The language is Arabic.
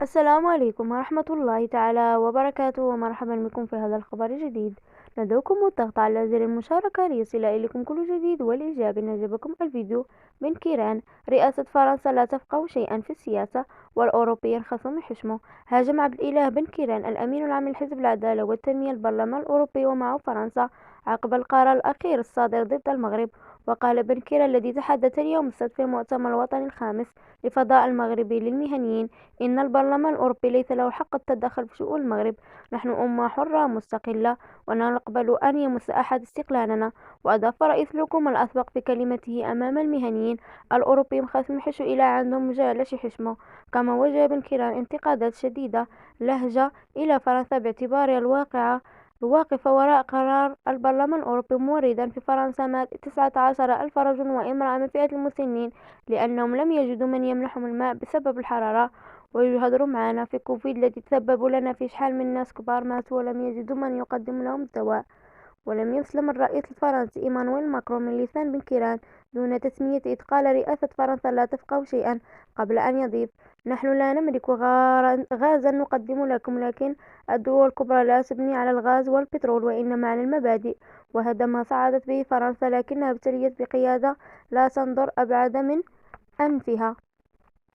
السلام عليكم ورحمة الله تعالى وبركاته، ومرحبا بكم في هذا الخبر الجديد. ندعوكم الضغط على زر المشاركة ليصل إليكم كل جديد، والإعجاب إن عجبكم الفيديو. من كيران: رئاسة فرنسا لا تفقه شيئا في السياسة، والأوروبي الخصم حشمه. هاجم عبد الإله بن كيران الأمين العام لحزب العدالة والتنمية البرلمان الأوروبي ومعه فرنسا عقب القرار الأخير الصادر ضد المغرب. وقال بن كيران الذي تحدث اليوم السبت في المؤتمر الوطني الخامس لفضاء المغربي للمهنيين إن البرلمان الأوروبي ليس له حق التدخل في شؤون المغرب. نحن أمة حرة مستقلة، ولا نقبل أن يمس أحد استقلالنا. وأضاف رئيس الحكومة الأسبق في كلمته أمام المهنيين الأوروبيين خصم حشو إلى عندهم مجالة حشمه. كما وجه بن كيران انتقادات شديدة لهجة إلى فرنسا باعتبارها الواقفة وراء قرار البرلمان الأوروبي، موردا في فرنسا مات 19 ألف رجل وامرأة من فئة المسنين لأنهم لم يجدوا من يمنحهم الماء بسبب الحرارة. ويهدروا معنا في كوفيد الذي تسببوا لنا في شحال من ناس كبار ماتوا ولم يجدوا من يقدم لهم الدواء. ولم يسلم الرئيس الفرنسي إيمانويل ماكرون من لسان بن كيران دون تسميته، إذ قال رئاسة فرنسا لا تفقه شيئا، قبل أن يضيف: نحن لا نملك غازا نقدم لكم، لكن الدول الكبرى لا تبني على الغاز والبترول وإنما على المبادئ. وهذا ما صعدت به فرنسا، لكنها ابتليت بقيادة لا تنظر أبعد من أنفها.